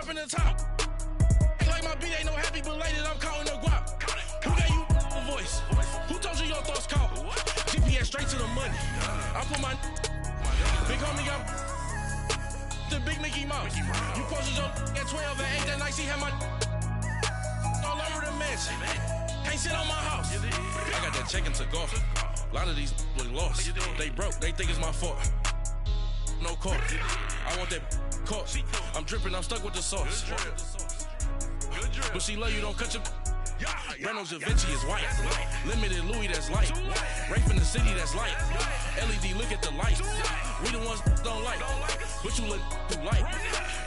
dropping the top. Ain't like my beat ain't no happy, but lately I'm calling the guap. Who gave you a voice? Who told you your thoughts count? GPS straight to the money. I put my big homie up the big Mickey Mouse. You posted your at 12 and 8 that night. She had my all over the mansion. Can't sit on my house. I got that check and took off. A lot of these look lost. They broke. They think it's my fault. No court. I want that court. I'm dripping. I'm stuck with the sauce. But she love you. Don't cut your. Reynolds Da Vinci is white. Limited Louis that's light. Rape in the city that's light. LED look at the light. We the ones don't like. But you look too light.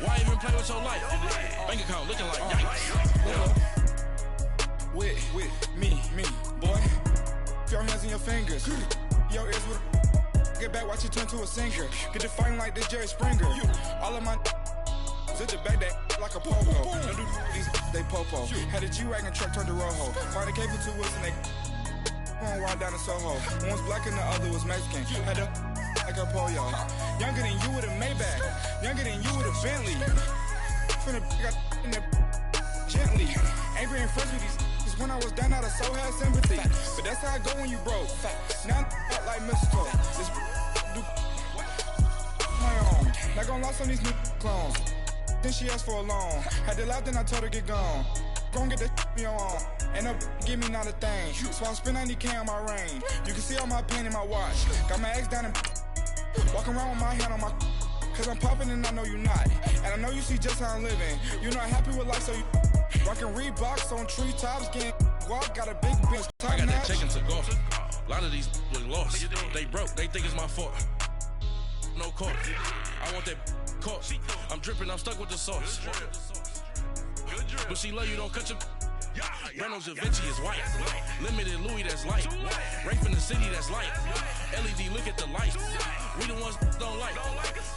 Why even play with your life? Bank account looking like yikes. With me, boy. Your hands and your fingers. Your ears with a get back, watch you turn to a singer. Get to fighting like this Jerry Springer. All of my such a bag that like a popo. Don't do these, they popo. Had a G-Wagon truck turned to Rojo. Find a cable to us and they going wild down in Soho. One was black and the other was Mexican. Had a like a pollo. Younger than you with a Maybach. Younger than you with a Bentley. Finna got in the gently. Angry and friends with these when I was down out of so had sympathy. But that's how I go when you broke. Now I'm like Mexico. This do my own. Not gonna lost on these new clones. Then she asked for a loan. Had to laugh, then I told her get gone. Gon' get that me on. And no give me not a thing. So I spend 90K on my range. You can see all my pain in my watch. Got my ex down and walking around with my hand on my. Cause I'm popping and I know you not. And I know you see just how I'm living. You're not happy with life, so you rockin' Reeboks on treetops, getting guap, got a big bitch. I got that check and took off. A lot of these look lost. They broke, they think it's my fault. No court. I want that court. I'm dripping, I'm stuck with the sauce. But she love you, don't cut your. Reynolds Da Vinci is white. Limited Louis that's light. Rape in the city that's light. LED look at the light. We the ones don't like.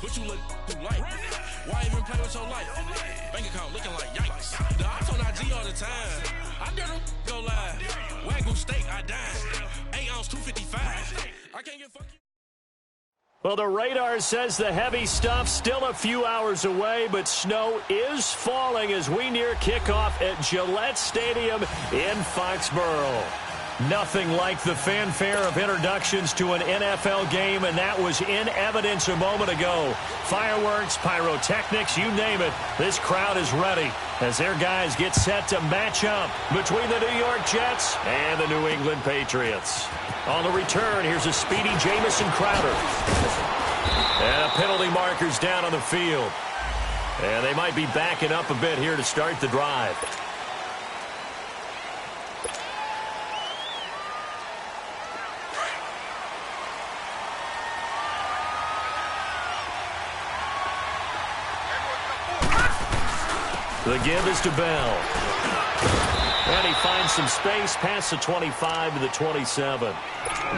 But you look too light. Why even play with your life? Bank account looking like yikes. The ops on IG all the time. I dare them go live. Wagyu steak, I dine. 8 ounce 255. I can't get fucked. Well, the radar says the heavy stuff still a few hours away, but snow is falling as we near kickoff at Gillette Stadium in Foxborough. Nothing like the fanfare of introductions to an NFL game, and that was in evidence a moment ago. Fireworks, pyrotechnics, you name it. This crowd is ready as their guys get set to match up between the New York Jets and the New England Patriots. On the return, here's a speedy Jamison Crowder. And a penalty marker's down on the field. And they might be backing up a bit here to start the drive. The give is to Bell. And he finds some space past the 25 to the 27.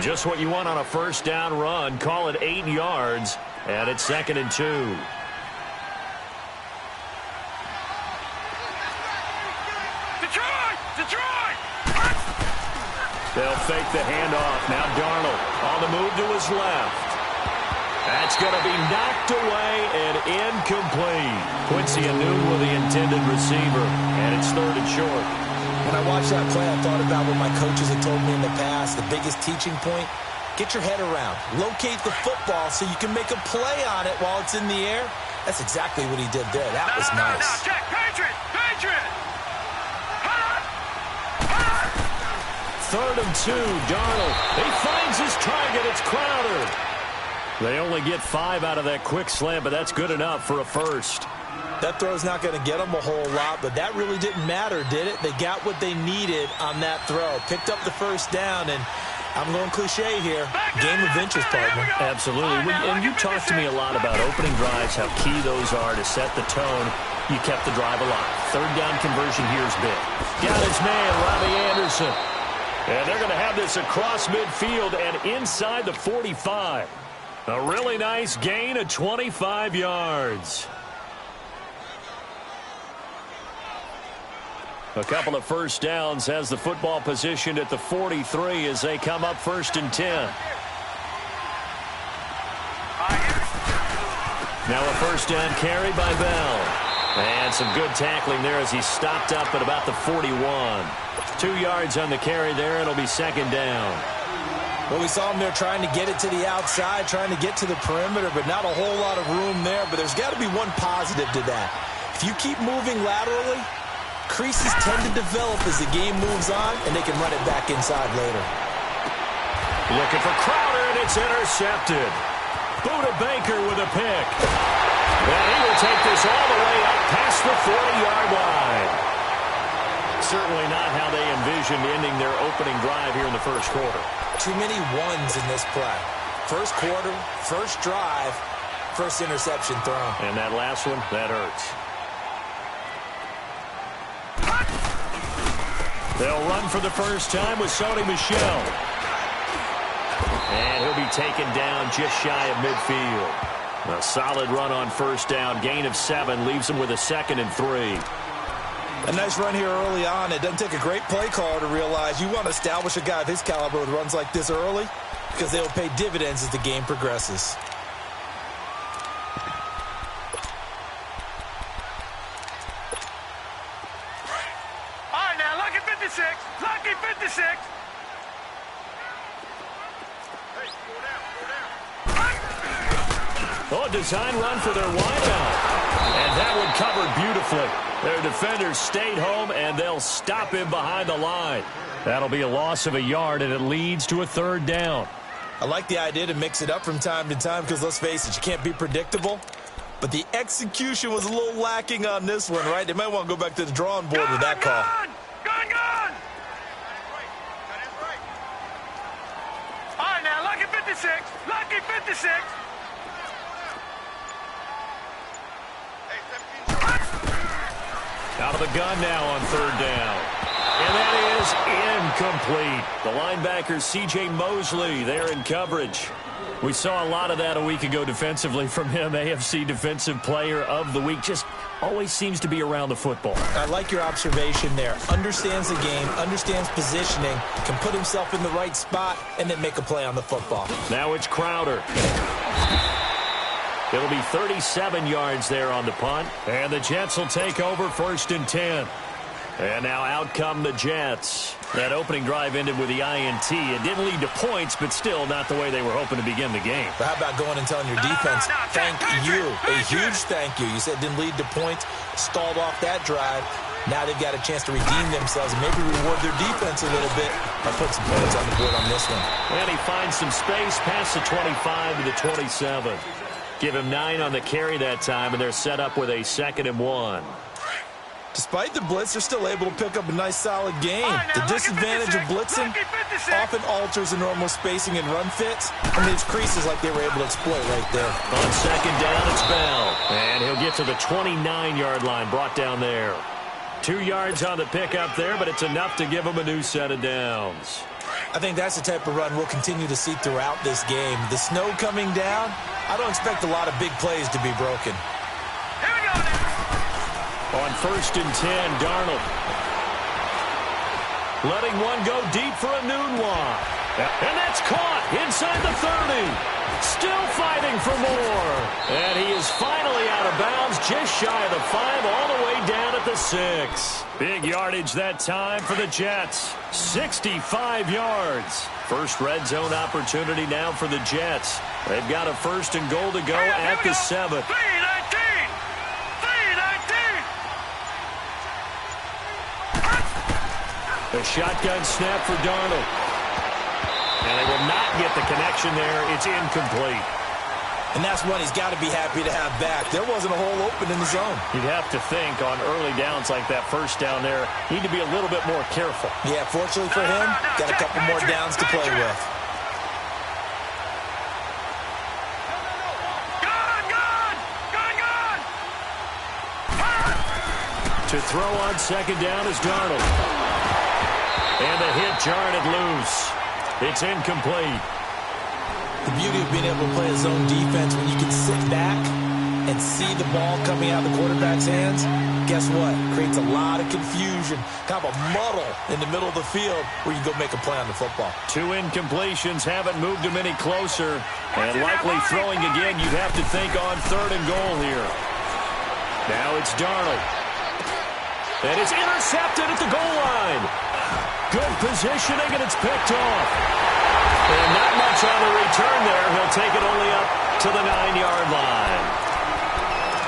Just what you want on a first down run. Call it 8 yards. And it's 2nd and 2. Detroit! They'll fake the handoff. Now Darnold on the move to his left. That's going to be knocked away and incomplete. Quincy Enunwa with the intended receiver. And it's 3rd and short. When I watched that play, I thought about what my coaches had told me in the past. The biggest teaching point, get your head around. Locate the football so you can make a play on it while it's in the air. That's exactly what he did there. That was nice. Now, check. Patriot! 3rd and 2, Darnold. He finds his target. It's Crowder. They only get 5 out of that quick slant, but that's good enough for a first. That throw's not going to get them a whole lot, but that really didn't matter, did it? They got what they needed on that throw. Picked up the first down, and I'm going cliche here. Game of inches, partner. Absolutely. And you talked to me a lot about opening drives, how key those are to set the tone. You kept the drive alive. 3rd down conversion here is big. Got his man, Robbie Anderson. And they're going to have this across midfield and inside the 45. A really nice gain of 25 yards. A couple of first downs has the football positioned at the 43 as they come up 1st and 10. Now a first down carry by Bell. And some good tackling there as he stopped up at about the 41. 2 yards on the carry there. It'll be second down. Well, we saw him there trying to get it to the outside, trying to get to the perimeter, but not a whole lot of room there. But there's got to be one positive to that. If you keep moving laterally, creases tend to develop as the game moves on, and they can run it back inside later. Looking for Crowder, and it's intercepted. Buda Baker with a pick. And he will take this all the way up past the 40-yard line. Certainly not how they envisioned ending their opening drive here in the first quarter. Too many ones in this play. First quarter, first drive, first interception thrown. And that last one, that hurts. They'll run for the first time with Sony Michel. And he'll be taken down just shy of midfield. A solid run on first down. Gain of 7 leaves him with a 2nd and 3. A nice run here early on. It doesn't take a great play caller to realize you want to establish a guy of his caliber with runs like this early because they'll pay dividends as the game progresses. All right, now, lucky 56. Lucky 56. Oh, a design run for their wideout. And that one covered beautifully. Their defenders stayed home, and they'll stop him behind the line. That'll be a loss of a yard, and it leads to a 3rd down. I like the idea to mix it up from time to time because, let's face it, you can't be predictable. But the execution was a little lacking on this one, right? They might want to go back to the drawing board with that call. Gun! All right, now, lucky 56. Lucky 56. Out of the gun now on 3rd down. And that is incomplete. The linebacker, C.J. Mosley, there in coverage. We saw a lot of that a week ago defensively from him. AFC Defensive Player of the Week. Just always seems to be around the football. I like your observation there. Understands the game, understands positioning, can put himself in the right spot, and then make a play on the football. Now it's Crowder. It'll be 37 yards there on the punt. And the Jets will take over 1st and 10. And now out come the Jets. That opening drive ended with the INT. It didn't lead to points, but still not the way they were hoping to begin the game. But how about going and telling your defense, thank you, a huge thank you. You said it didn't lead to points, stalled off that drive. Now they've got a chance to redeem themselves and maybe reward their defense a little bit by putting some points on the board on this one. And he finds some space past the 25 to the 27. Give him 9 on the carry that time, and they're set up with a 2nd and 1. Despite the blitz, they're still able to pick up a nice, solid game. The disadvantage of blitzing often alters the normal spacing and run fits, and leaves creases like they were able to exploit right there. On 2nd down, it's Bell. And he'll get to the 29-yard line, brought down there. 2 yards on the pickup there, but it's enough to give him a new set of downs. I think that's the type of run we'll continue to see throughout this game. The snow coming down, I don't expect a lot of big plays to be broken. Here we go now. On 1st and 10, Darnold. Letting one go deep for a noon walk. And that's caught inside the 30. Still fighting for more. And he is finally out of bounds, just shy of the 5, all the way down at the 6. Big yardage that time for the Jets. 65 yards. First red zone opportunity now for the Jets. They've got a 1st and goal to go at the 7. 3-19. 3-19. A shotgun snap for Darnold. And they will not get the connection there. It's incomplete. And that's one he's got to be happy to have back. There wasn't a hole open in the zone. You'd have to think on early downs like that first down there, need to be a little bit more careful. Yeah, fortunately for him, got a couple more downs to play with. To throw on 2nd down is Darnold. And the hit jarred it loose. It's incomplete. The beauty of being able to play a zone defense when you can sit back and see the ball coming out of the quarterback's hands, guess what? Creates a lot of confusion, kind of a muddle in the middle of the field where you go make a play on the football. 2 incompletions haven't moved him any closer. And likely throwing again, you'd have to think on 3rd and goal here. Now it's Darnold. And it's intercepted at the goal line. Good positioning, and it's picked off. And not much on the return there. He'll take it only up to the 9-yard line.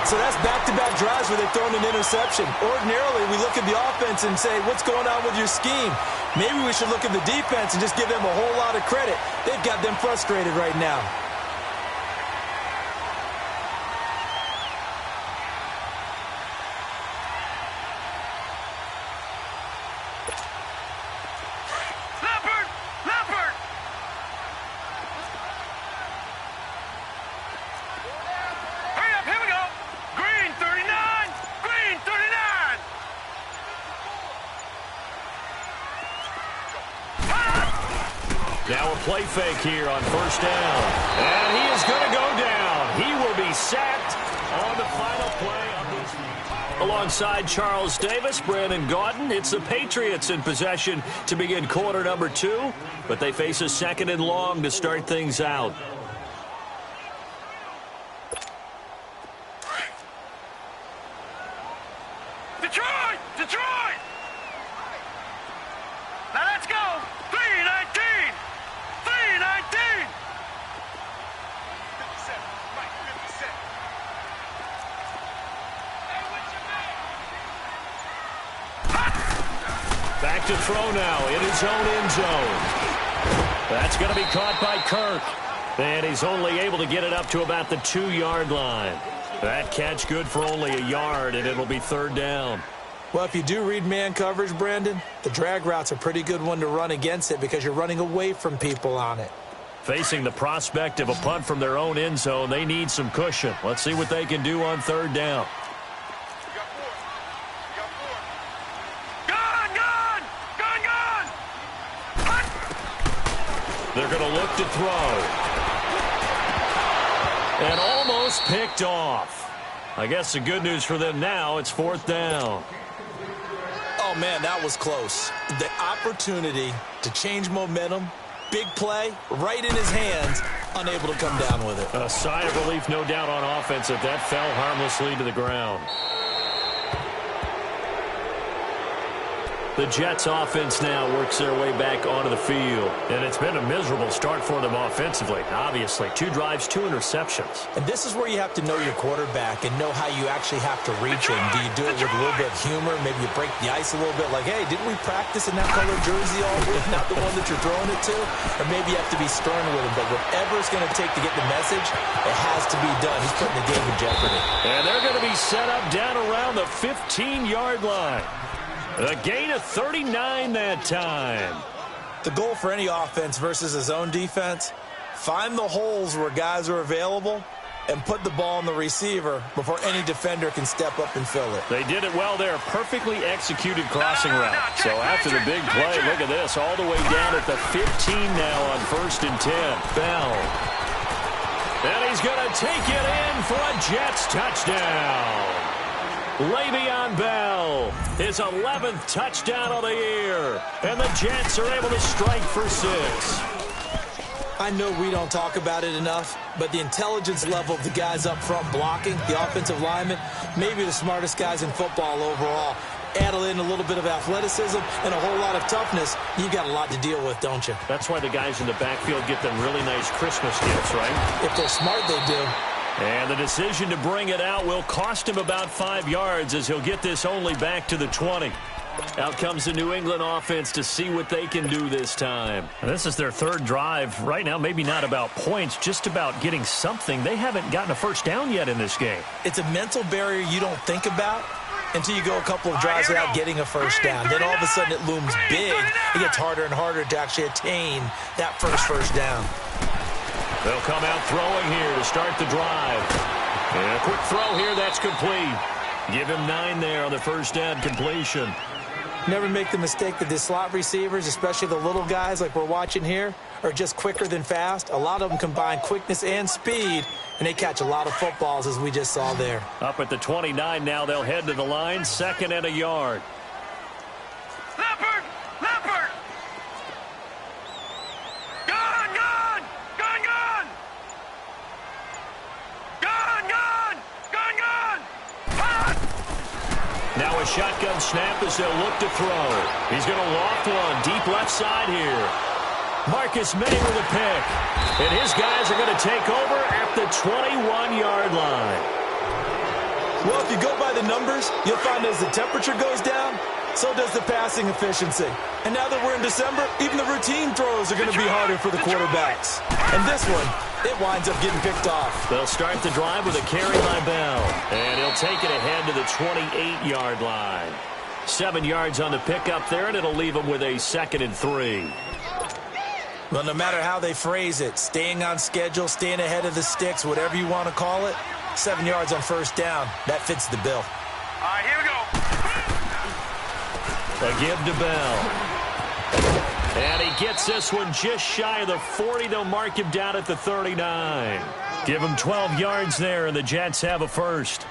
So that's back-to-back drives where they've thrown an interception. Ordinarily, we look at the offense and say, what's going on with your scheme? Maybe we should look at the defense and just give them a whole lot of credit. They've got them frustrated right now. Now a play fake here on first down. And he is going to go down. He will be sacked on the final play of this. Alongside Charles Davis, Brandon Gaudin, it's the Patriots in possession to begin quarter number 2. But they face a 2nd and long to start things out. Detroit! Detroit! Now let's go! 3-19! 3-19! 57, Mike, 57. Hey, what's your name? Back to throw now in his own end zone. That's going to be caught by Kirk. And he's only able to get it up to about the 2-yard line. That catch good for only a yard, and it'll be 3rd down. Well, if you do read man coverage, Brandon, the drag route's a pretty good one to run against it because you're running away from people on it. Facing the prospect of a punt from their own end zone, they need some cushion. Let's see what they can do on 3rd down. They're going to look to throw. And almost picked off. I guess the good news for them now, it's 4th down. Oh, man, that was close. The opportunity to change momentum, big play, right in his hands, unable to come down with it. A sigh of relief, no doubt, on offense that fell harmlessly to the ground. The Jets offense now works their way back onto the field. And it's been a miserable start for them offensively, obviously. 2 drives, 2 interceptions. And this is where you have to know your quarterback and know how you actually have to reach him. Do you do it with a little bit of humor? Maybe you break the ice a little bit like, hey, didn't we practice in that colored jersey all week, not the one that you're throwing it to? Or maybe you have to be stern with him. But whatever it's going to take to get the message, it has to be done. He's putting the game in jeopardy. And they're going to be set up down around the 15-yard line. A gain of 39 that time. The goal for any offense versus his own defense, find the holes where guys are available and put the ball on the receiver before any defender can step up and fill it. They did it well there. Perfectly executed crossing route. So after the big play, look at this. All the way down at the 15 now on 1st and 10. Bell. And he's going to take it in for a Jets touchdown. Le'Veon Bell, his 11th touchdown of the year. And the Jets are able to strike for 6. I know we don't talk about it enough, but the intelligence level of the guys up front blocking, the offensive linemen, maybe the smartest guys in football overall. Add in a little bit of athleticism and a whole lot of toughness, you got a lot to deal with, don't you? That's why the guys in the backfield get them really nice Christmas gifts, right? If they're smart, they do. And the decision to bring it out will cost him about 5 yards as he'll get this only back to the 20. Out comes the New England offense to see what they can do this time. And this is their 3rd drive. Right now, maybe not about points, just about getting something. They haven't gotten a first down yet in this game. It's a mental barrier you don't think about until you go a couple of drives without getting a first down. Then all of a sudden it looms big. It gets harder and harder to actually attain that first down. They'll come out throwing here to start the drive. And a quick throw here, that's complete. Give him 9 there on the first down completion. Never make the mistake that the slot receivers, especially the little guys like we're watching here, are just quicker than fast. A lot of them combine quickness and speed, and they catch a lot of footballs, as we just saw there. Up at the 29 now, they'll head to the line, 2nd and a yard. Leopard! Leopard! Gun! Gun! Gun! Gun! Gun! Gun! Gun! Gun! Pass! Now a shotgun snap as they'll look to throw. He's going to loft one deep left side here. Marcus May with a pick. And his guys are going to take over at the 21-yard line. Well, if you go by the numbers, you'll find as the temperature goes down, so does the passing efficiency. And now that we're in December, even the routine throws are going to be harder for the quarterbacks. And this one, it winds up getting picked off. They'll start the drive with a carry by Bell. And he'll take it ahead to the 28-yard line. 7 yards on the pickup there, and it'll leave him with a 2nd and 3. Well, no matter how they phrase it, staying on schedule, staying ahead of the sticks, whatever you want to call it, 7 yards on first down, that fits the bill. All right, here we go. A give to Bell. And he gets this one just shy of the 40. They'll mark him down at the 39. Give him 12 yards there, and the Jets have a first.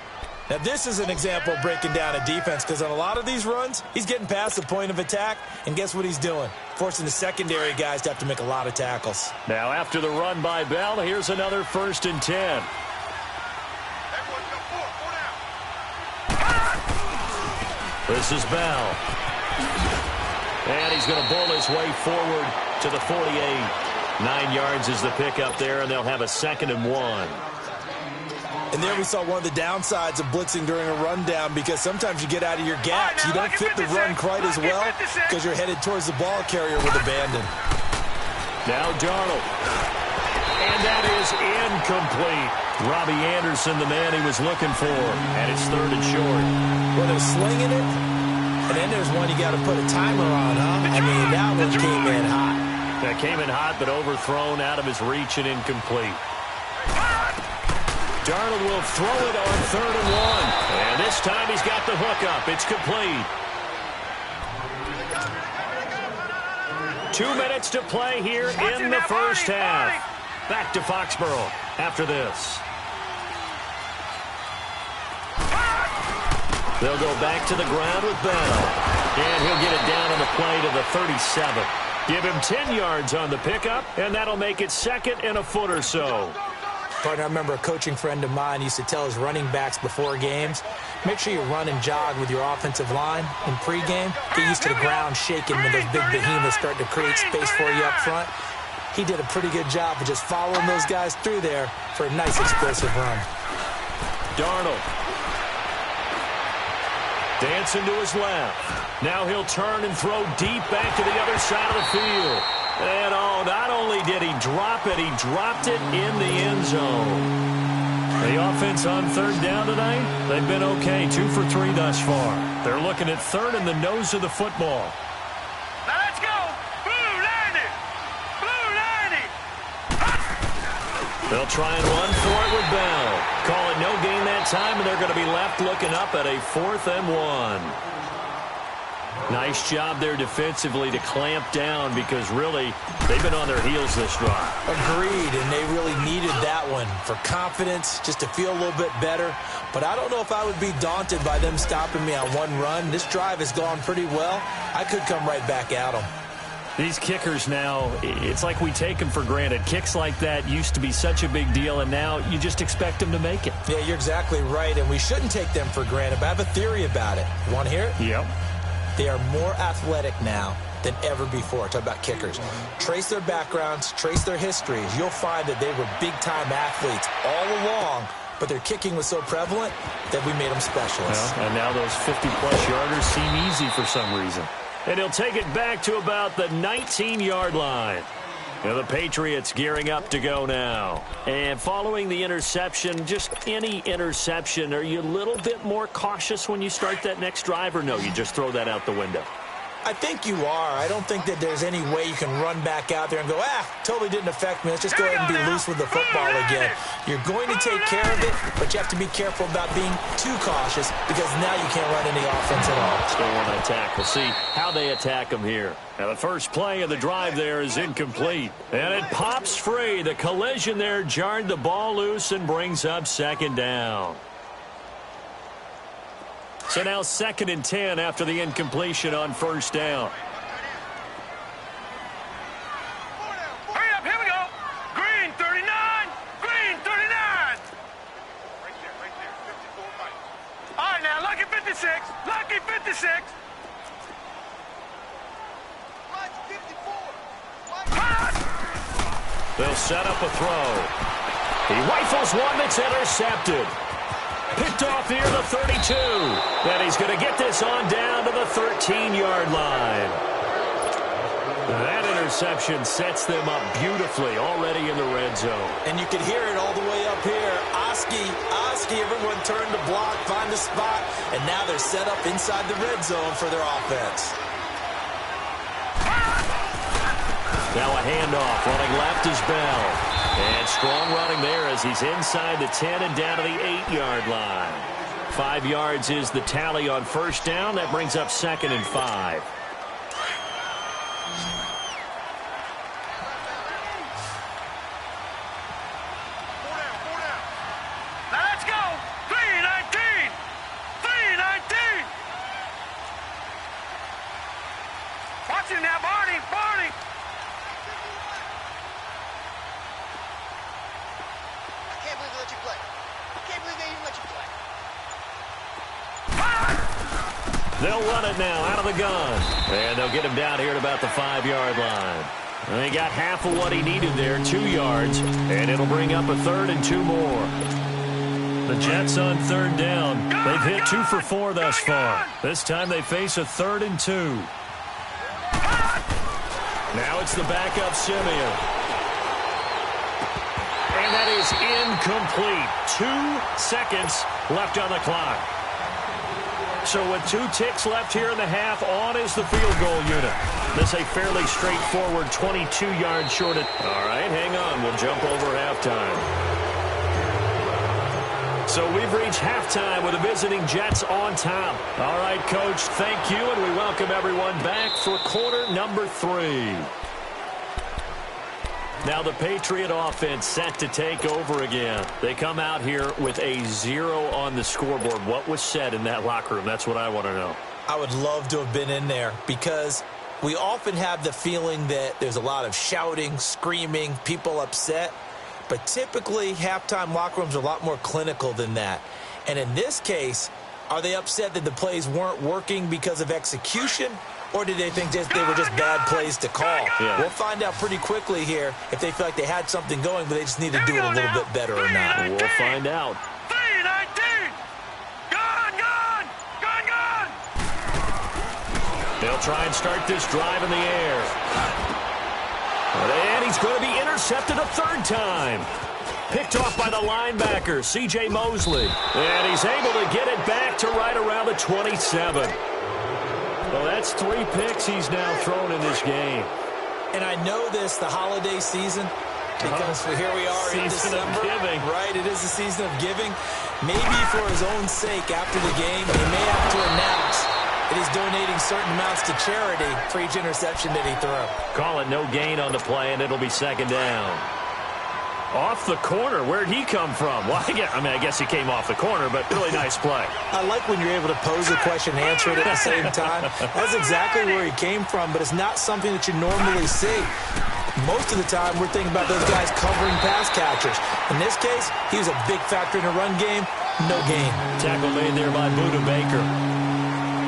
Now, this is an example of breaking down a defense, because on a lot of these runs, he's getting past the point of attack, and guess what he's doing? Forcing the secondary guys to have to make a lot of tackles. Now, after the run by Bell, here's another 1st and 10. This is Bell. And he's going to bull his way forward to the 48. 9 yards is the pickup there, and they'll have a 2nd and 1. And there we saw one of the downsides of blitzing during a rundown, because sometimes you get out of your gaps. You don't fit the run quite as well because you're headed towards the ball carrier with abandon. Now Darnold. And that is incomplete. Robbie Anderson, the man he was looking for. And it's 3rd and short. Well, they're slinging it. And then there's one you got to put a timer on, huh? I mean, that one came in hot. That came in hot, but overthrown out of his reach and incomplete. Darnold will throw it on 3rd and 1. And this time he's got the hook up. It's complete. 2 minutes to play here in the first half. Back to Foxborough after this. They'll go back to the ground with Bell. And he'll get it down on the play to the 37. Give him 10 yards on the pickup, and that'll make it 2nd and a foot or so. Partner, I remember a coaching friend of mine used to tell his running backs before games, make sure you run and jog with your offensive line in pregame. Get used to the ground shaking when those big behemoths start to create space for you up front. He did a pretty good job of just following those guys through there for a nice explosive run. Darnold. Dancing to his left. Now he'll turn and throw deep back to the other side of the field. And not only did he drop it, he dropped it in the end zone. The offense on 3rd down tonight, they've been okay, 2 for 3 thus far. They're looking at 3rd in the nose of the football. Now let's go. Blue 90. Blue 90. They'll try and run for it with Bell. Call it no gain that time, and they're going to be left looking up at a 4th and 1. Nice job there defensively to clamp down, because really they've been on their heels this drive. Agreed, and they really needed that one for confidence, just to feel a little bit better. But I don't know if I would be daunted by them stopping me on one run. This drive has gone pretty well. I could come right back at them. These kickers now, it's like we take them for granted. Kicks like that used to be such a big deal, and now you just expect them to make it. Yeah, you're exactly right, and we shouldn't take them for granted, but I have a theory about it. You want to hear it? Yep. They are more athletic now than ever before. Talk about kickers. Trace their backgrounds, trace their histories. You'll find that they were big-time athletes all along, but their kicking was so prevalent that we made them specialists. Well, and now those 50-plus yarders seem easy for some reason. And he'll take it back to about the 19-yard line. Now the Patriots gearing up to go now. And following the interception, just any interception, are you a little bit more cautious when you start that next drive, or no, you just throw that out the window? I think you are. I don't think that there's any way you can run back out there and go, totally didn't affect me. Let's just go ahead and be loose with the football again. You're going to take care of it, but you have to be careful about being too cautious, because now you can't run any offense at all. Still want to attack. We'll see how they attack them here. Now the first play of the drive there is incomplete. And it pops free. The collision there jarred the ball loose and brings up 2nd down. So now 2nd and 10 after the incompletion on 1st down. Hurry up, here we go. Green 39. Green 39. Right there, 54 right. All right, now, lucky 56. 56. Lucky 56. They'll set up a throw. He rifles one that's intercepted. Picked off near the 32. And he's going to get this on down to the 13-yard line. That interception sets them up beautifully already in the red zone. And you can hear it all the way up here. Oski, everyone turned to block, find a spot, and now they're set up inside the red zone for their offense. Now a handoff. Running left is Bell. And strong running there as he's inside the 10 and down to the 8-yard line. 5 yards is the tally on first down. That brings up 2nd and 5. They'll run it now out of the gun. And they'll get him down here at about the 5-yard line. And he got half of what he needed there, 2 yards. And it'll bring up a 3rd and 2 more. The Jets on 3rd down. They've hit 2 for 4 thus far. This time they face a 3rd and 2. Now it's the backup Simeon. And that is incomplete. 2 seconds left on the clock. So with 2 ticks left here in the half, on is the field goal unit. This a fairly straightforward 22 yards short. All right, hang on. We'll jump over halftime. So we've reached halftime with the visiting Jets on top. All right, Coach, thank you, and we welcome everyone back for quarter number 3. Now the Patriot offense set to take over again. They come out here with a 0 on the scoreboard. What was said in that locker room? That's what I want to know. I would love to have been in there because we often have the feeling that there's a lot of shouting, screaming, people upset. But typically, halftime locker rooms are a lot more clinical than that. And in this case, are they upset that the plays weren't working because of execution? Or did they think they were just bad plays to call? Yeah. We'll find out pretty quickly here if they feel like they had something going, but they just need to do it a little bit better or not. We'll find out. 3-19. Gone. They'll try and start this drive in the air. And he's going to be intercepted a 3rd time. Picked off by the linebacker, C.J. Mosley. And he's able to get it back to right around the 27. Well, that's 3 picks he's now thrown in this game. And I know this, the holiday season, because here we are in December. Season of giving. Right, it is the season of giving. Maybe for his own sake after the game, he may have to announce that he's donating certain amounts to charity for each interception that he threw. Call it no gain on the play, and it'll be 2nd down. Off the corner. Where'd he come from? Well, I guess he came off the corner, but really nice play. I like when you're able to pose a question and answer it at the same time. That's exactly where he came from, but it's not something that you normally see. Most of the time, we're thinking about those guys covering pass catchers. In this case, he was a big factor in the run game. No gain. Tackle made there by Buda Baker.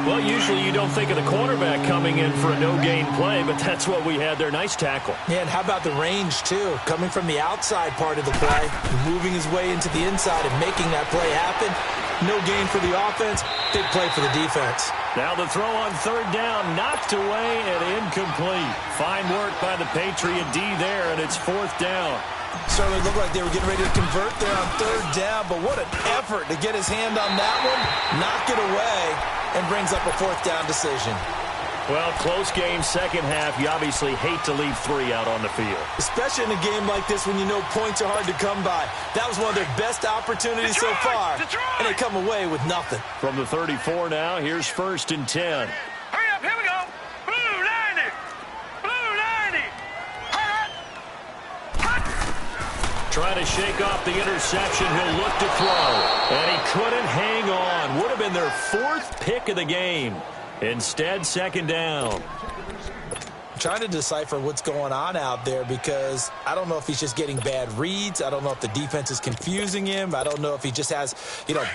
Well, usually you don't think of the cornerback coming in for a no-gain play, but that's what we had there. Nice tackle. Yeah, and how about the range, too? Coming from the outside part of the play, moving his way into the inside and making that play happen. No gain for the offense, big play for the defense. Now the throw on 3rd down, knocked away and incomplete. Fine work by the Patriot D there, and it's 4th down. Certainly looked like they were getting ready to convert there on 3rd down, but what an effort to get his hand on that one, knock it away, and brings up a 4th down decision. Well, close game, 2nd half. You obviously hate to leave 3 out on the field. Especially in a game like this when you know points are hard to come by. That was one of their best opportunities so far, and they come away with nothing. From the 34 now, here's 1st and 10. Hurry up, here we go. Blue 90. Blue 90. Trying to shake off the interception. He'll look to throw. And he couldn't hang on. Would have been their 4th pick of the game. Instead, 2nd down. trying to decipher what's going on out there because I don't know if he's just getting bad reads. I don't know if the defense is confusing him. I don't know if he just has,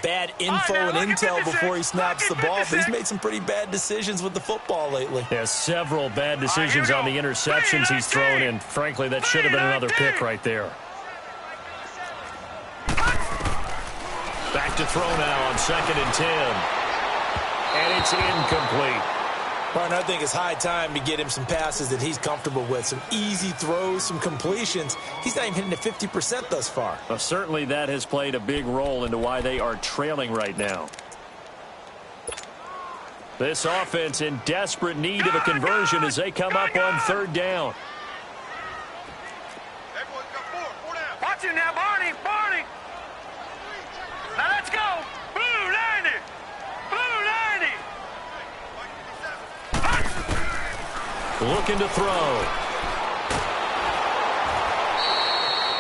bad info and intel before he snaps the ball. But he's made some pretty bad decisions with the football lately. Yeah, several bad decisions on the interceptions he's thrown in. Frankly, that should have been another pick right there. Back to throw now on 2nd and 10. And it's incomplete. Martin, I think it's high time to get him some passes that he's comfortable with. Some easy throws, some completions. He's not even hitting at 50% thus far. Well, certainly that has played a big role into why they are trailing right now. This offense in desperate need of a conversion as they come up on 3rd down. Watch it now, Barney. Barney. Now let's go. Blue 90. Blue 90. Looking to throw.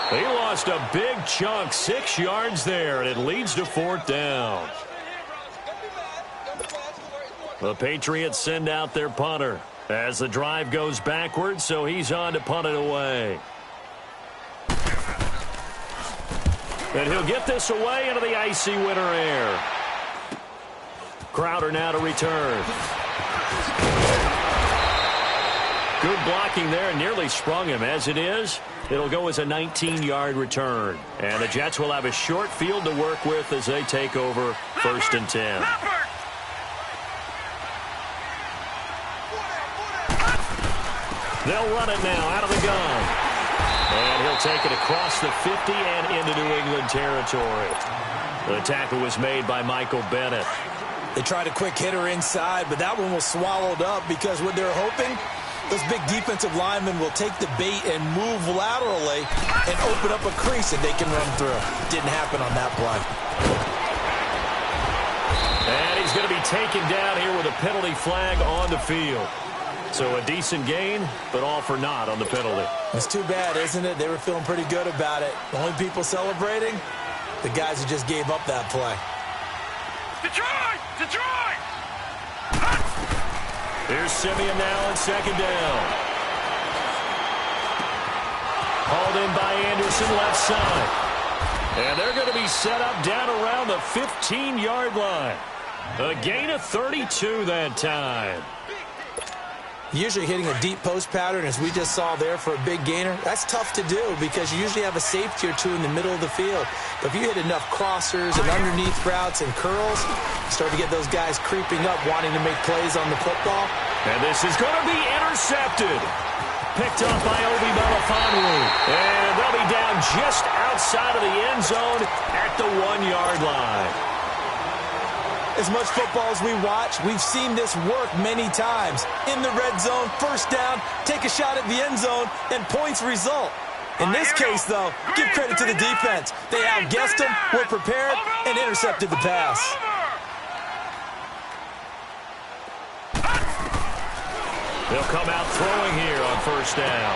He lost a big chunk, 6 yards there, and it leads to 4th down. The Patriots send out their punter as the drive goes backwards, so he's on to punt it away. And he'll get this away into the icy winter air. Crowder now to return. Good blocking there, nearly sprung him. As it is, it'll go as a 19-yard return. And the Jets will have a short field to work with as they take over 1st and 10. They'll run it now out of the gun. And he'll take it across the 50 and into New England territory. The tackle was made by Michael Bennett. They tried a quick hitter inside, but that one was swallowed up because what they're hoping, those big defensive linemen will take the bait and move laterally and open up a crease that they can run through. Didn't happen on that play. And he's going to be taken down here with a penalty flag on the field. So a decent gain, but all for naught on the penalty. It's too bad, isn't it? They were feeling pretty good about it. The only people celebrating, the guys who just gave up that play. Detroit! Detroit! Here's Simeon now on 2nd down. Called in by Anderson left side. And they're going to be set up down around the 15-yard line. A gain of 32 that time. Usually hitting a deep post pattern, as we just saw there for a big gainer, that's tough to do because you usually have a safety or two in the middle of the field. But if you hit enough crossers and underneath routes and curls, you start to get those guys creeping up, wanting to make plays on the football. And this is going to be intercepted. Picked up by Obi Melifonwu. And they'll be down just outside of the end zone at the 1-yard line. As much football as we watch, we've seen this work many times. In the red zone, 1st down, take a shot at the end zone, and points result. In this case, though, give credit to the defense. They outguessed them, were prepared, and intercepted the pass. They'll come out throwing here on 1st down.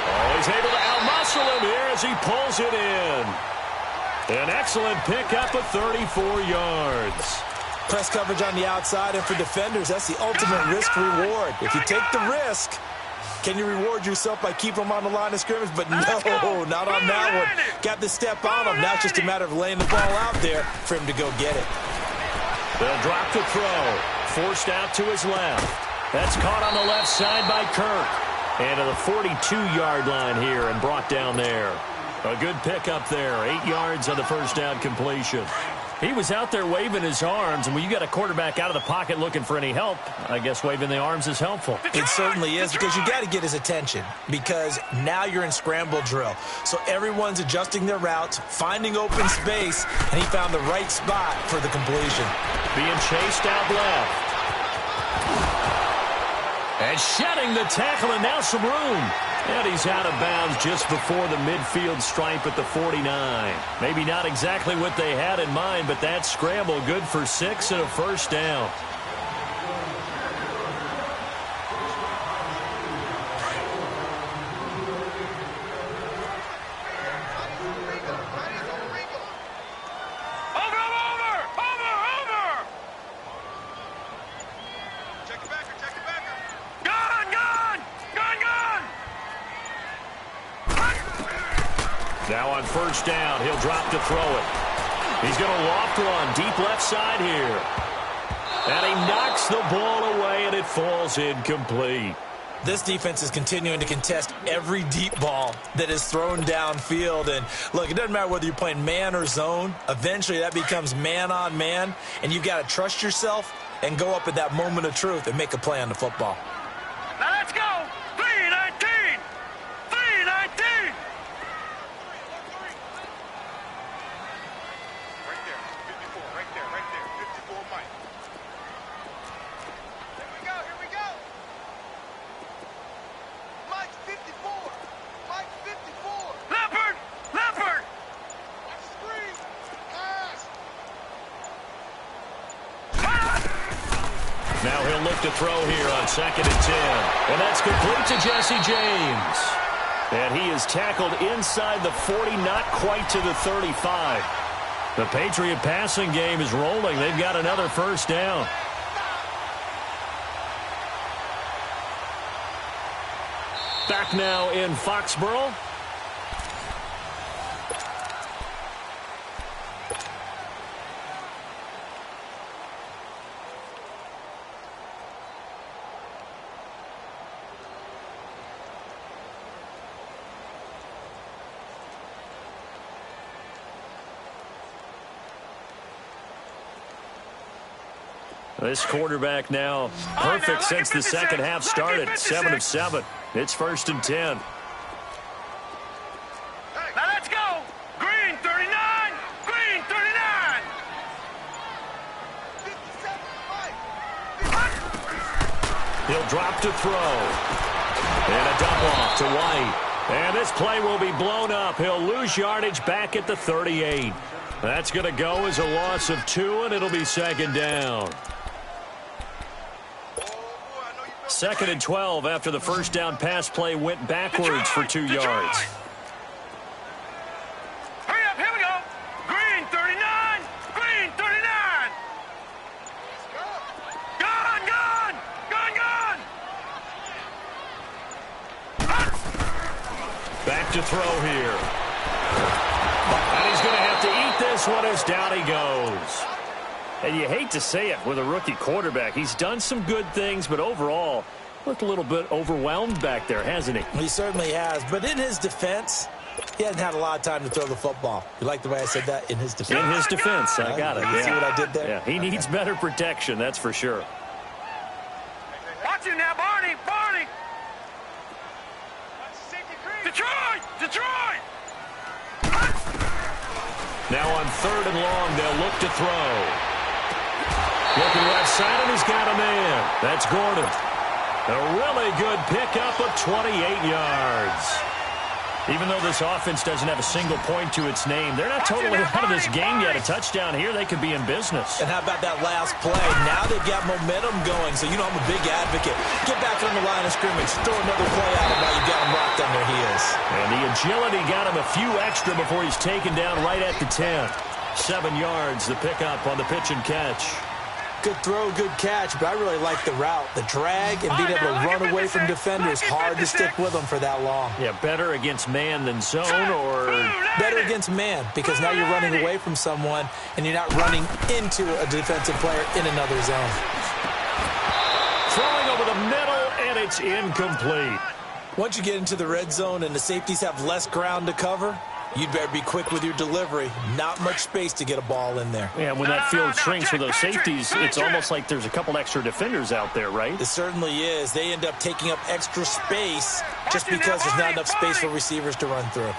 Oh, he's able to out-muscle him here as he pulls it in. An excellent pickup of 34 yards. Press coverage on the outside, and for defenders, that's the ultimate risk-reward. If you take the risk, can you reward yourself by keeping them on the line of scrimmage? But no, not on that one. Got to step on them. Now it's just a matter of laying the ball out there for him to go get it. They'll drop the throw. Forced out to his left. That's caught on the left side by Kirk. And to the 42-yard line here and brought down there. A good pickup there. 8 yards on the 1st down completion. He was out there waving his arms, and when you got a quarterback out of the pocket looking for any help, I guess waving the arms is helpful. It certainly is, because you got to get his attention, because now you're in scramble drill. So everyone's adjusting their routes, finding open space, and he found the right spot for the completion. Being chased out left. And shedding the tackle, and now some room. And he's out of bounds just before the midfield stripe at the 49. Maybe not exactly what they had in mind, but that scramble good for 6 and a 1st down. Gun, gun! Gun, Now on first down, he'll drop to throw it. He's going to loft one deep left side here. And he knocks the ball away, and it falls incomplete. This defense is continuing to contest every deep ball that is thrown downfield. And, look, it doesn't matter whether you're playing man or zone. Eventually, that becomes man on man, and you've got to trust yourself and go up at that moment of truth and make a play on the football. Now let's go. 3-19. 3-19. Right there, 54, right there, 54, Mike. Here we go. Mike's 54. Mike's 54. Leopard. Leopard. Watch the screen. Pass. Now he'll look to throw here on 2nd and 10. And that's complete to Jesse James. And he is tackled inside the 40, not quite to the 35. The Patriot passing game is rolling. They've got another first down. Back now in Foxborough. This quarterback now perfect since the second half started. 7 of 7. It's 1st and 10. Now let's go. Green 39. Green 39. 57, Mike. He'll drop to throw. And a dump off to White. And this play will be blown up. He'll lose yardage back at the 38. That's going to go as a loss of 2, and it'll be 2nd down. 2nd and 12 after the first down pass play went backwards for 2 yards. Hurry up, here we go. Green 39. Green 39. Gone, gone. Gone, gone. Back to throw here. And he's going to have to eat this one as down he goes. And you hate to say it with a rookie quarterback. He's done some good things, but overall, looked a little bit overwhelmed back there, hasn't he? He certainly has. But in his defense, he hasn't had a lot of time to throw the football. You like the way I said that? In his defense. In his defense. I got it. You see what I did there? Yeah, he needs better protection, that's for sure. Watch him now, Barney. Barney. Detroit. Detroit. Now on 3rd and long, they'll look to throw. Looking left side, and he's got a man. That's Gordon. A really good pickup of 28 yards. Even though this offense doesn't have a single point to its name, they're not totally out of this game yet. A touchdown here, they could be in business. And how about that last play? Now they've got momentum going, so you know I'm a big advocate. Get back on the line of scrimmage. Throw another play at him while you got him locked on their heels. And the agility got him a few extra before he's taken down right at the 10. 7 yards, the pickup on the pitch and catch. Good throw, good catch, but I really like the route. The drag and being able to run away from defenders. Hard to stick with them for that long. Yeah, better against man than zone, or better against man, because now you're running away from someone and you're not running into a defensive player in another zone. Throwing over the middle, and it's incomplete. Once you get into the red zone and the safeties have less ground to cover, you'd better be quick with your delivery. Not much space to get a ball in there. Yeah, when that field shrinks with those safeties, it's almost like there's a couple extra defenders out there, right? It certainly is. They end up taking up extra space just because there's not enough space for receivers to run through.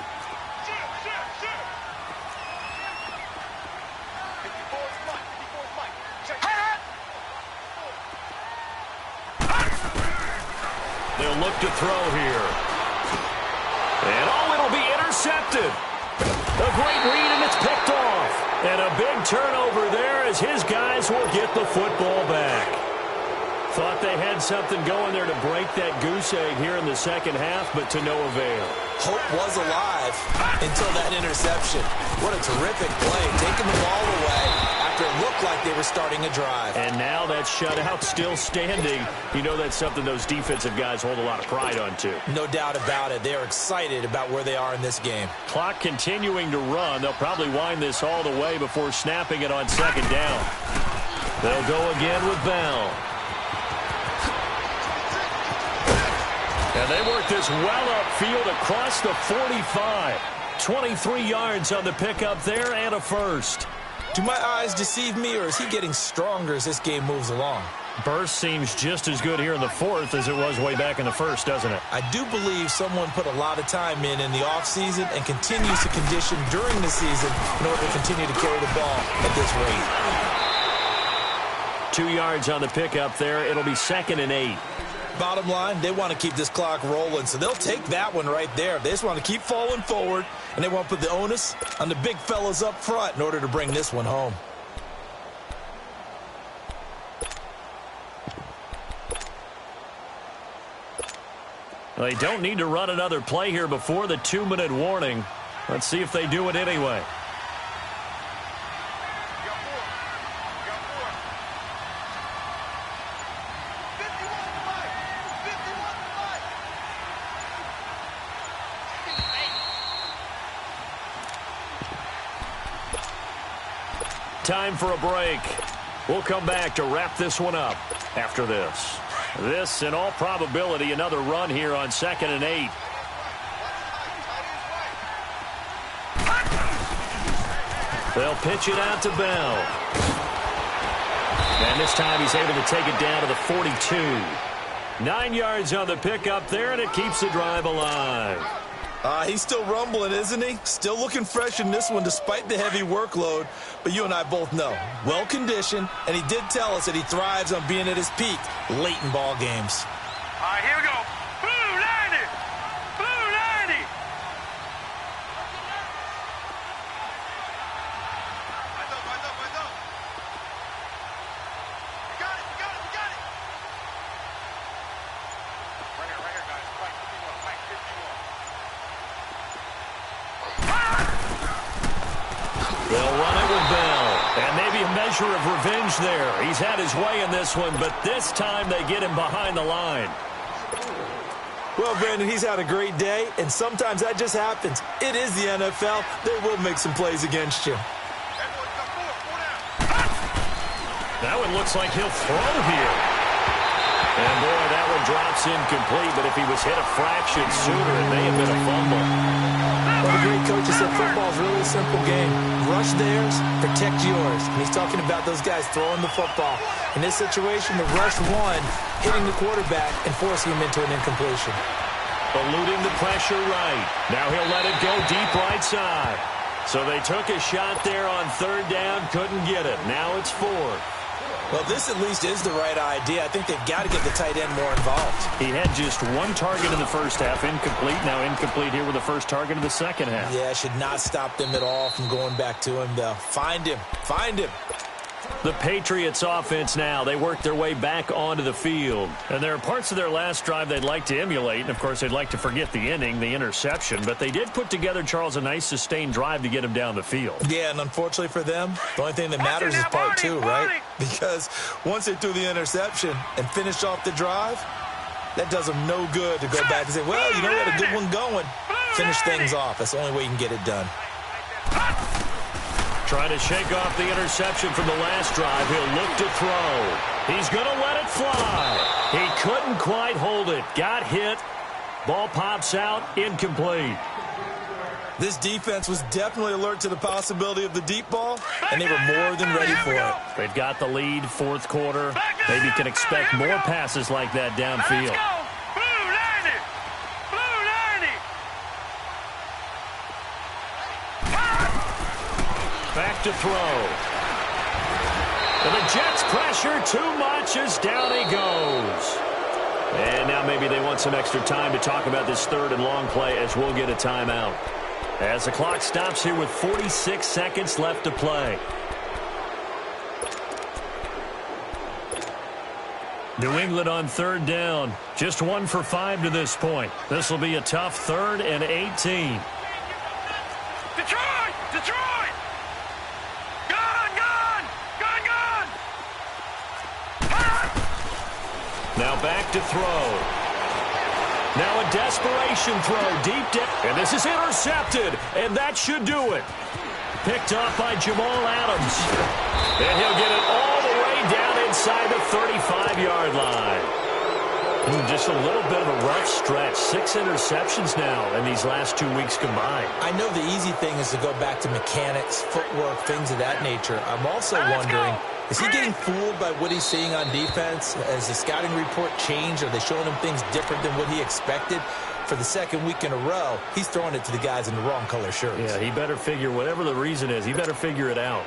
They'll look to throw here. And it'll be intercepted. A great read, and it's picked off. And a big turnover there as his guys will get the football back. Thought they had something going there to break that goose egg here in the second half, but to no avail. Hope was alive until that interception. What a terrific play, taking the ball away after it looked like they were with starting a drive. And now that shutout still standing. You know that's something those defensive guys hold a lot of pride on, too. No doubt about it. They're excited about where they are in this game. Clock continuing to run. They'll probably wind this all the way before snapping it on second down. They'll go again with Bell. And they work this well upfield across the 45. 23 yards on the pickup there and a first. Do my eyes deceive me, or is he getting stronger as this game moves along? Burst seems just as good here in the fourth as it was way back in the first, doesn't it? I do believe someone put a lot of time in the offseason and continues to condition during the season in order to continue to carry the ball at this rate. 2 yards on the pickup there. It'll be 2nd and 8. Bottom line, they want to keep this clock rolling, so they'll take that one right there. They just want to keep falling forward, and they want to put the onus on the big fellas up front in order to bring this one home. Well, they don't need to run another play here before the 2-minute warning. Let's see if they do it anyway. Time for a break. We'll come back to wrap this one up after this. This, in all probability, another run here on 2nd and 8. They'll pitch it out to Bell. And this time he's able to take it down to the 42. 9 yards on the pickup there, and it keeps the drive alive. He's still rumbling, isn't he? Still looking fresh in this one despite the heavy workload. But you and I both know, well-conditioned, and he did tell us that he thrives on being at his peak late in ball games. All right, here we go. Blue 90! Blue 90! We got it, we got it, we got it! Right here, guys. Flank 51, flank 51. They'll run it with Bell. And maybe a measure of revenge there. He's had his way in this one, but this time they get him behind the line. Well, Brandon, he's had a great day, and sometimes that just happens. It is the NFL. They will make some plays against you. Everyone come forward, four down. That one looks like he'll throw here. And, boy, that one drops incomplete, but if he was hit a fraction sooner, it may have been a fumble. Well, the great coach said football is really a simple game. Rush theirs, protect yours. And he's talking about those guys throwing the football. In this situation, the rush one, hitting the quarterback and forcing him into an incompletion. Eluding the pressure right. Now he'll let it go deep right side. So they took a shot there on 3rd down, couldn't get it. Now it's 4th. Well, this at least is the right idea. I think they've got to get the tight end more involved. He had just one target in the first half, incomplete. Now incomplete here with the first target of the second half. Yeah, should not stop them at all from going back to him, though. Find him. Find him. The Patriots offense now, they work their way back onto the field. And there are parts of their last drive they'd like to emulate. And, of course, they'd like to forget the inning, the interception. But they did put together, Charles, a nice sustained drive to get him down the field. Yeah, and unfortunately for them, the only thing that matters is part 2, right? Because once they threw the interception and finished off the drive, that does them no good to go back and say, well, you know, we had a good one going. Finish things off. That's the only way you can get it done. Trying to shake off the interception from the last drive. He'll look to throw. He's going to let it fly. He couldn't quite hold it. Got hit. Ball pops out. Incomplete. This defense was definitely alert to the possibility of the deep ball, and they were more than ready for it. They've got the lead, 4th quarter. Maybe can expect more passes like that downfield. Back to throw. And the Jets pressure too much as down he goes. And now maybe they want some extra time to talk about this 3rd and long play as we'll get a timeout. As the clock stops here with 46 seconds left to play. New England on 3rd down. Just 1 for 5 to this point. This will be a tough 3rd and 18. Detroit! Detroit! Gone! Gone! Gone! Gone! Now back to throw. Now a desperation throw deep down. And this is intercepted. And that should do it. Picked off by Jamal Adams. And he'll get it all the way down inside the 35-yard line. Just a little bit of a rough stretch. 6 interceptions now in these last 2 weeks combined. I know the easy thing is to go back to mechanics, footwork, things of that nature. I'm also wondering, is he getting fooled by what he's seeing on defense? Has the scouting report changed? Are they showing him things different than what he expected? For the second week in a row, he's throwing it to the guys in the wrong color shirts. Yeah, he better figure, whatever the reason is, he better figure it out.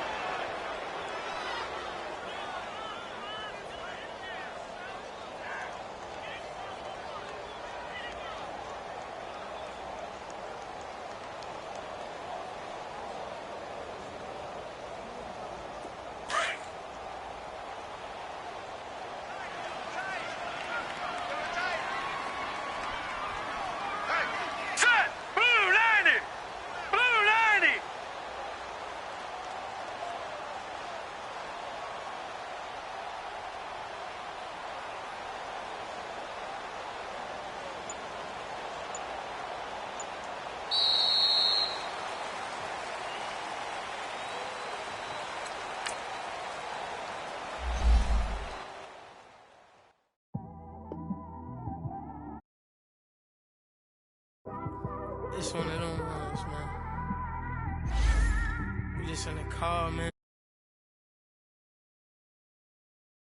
It's one of them ones, man. We just in the car, man.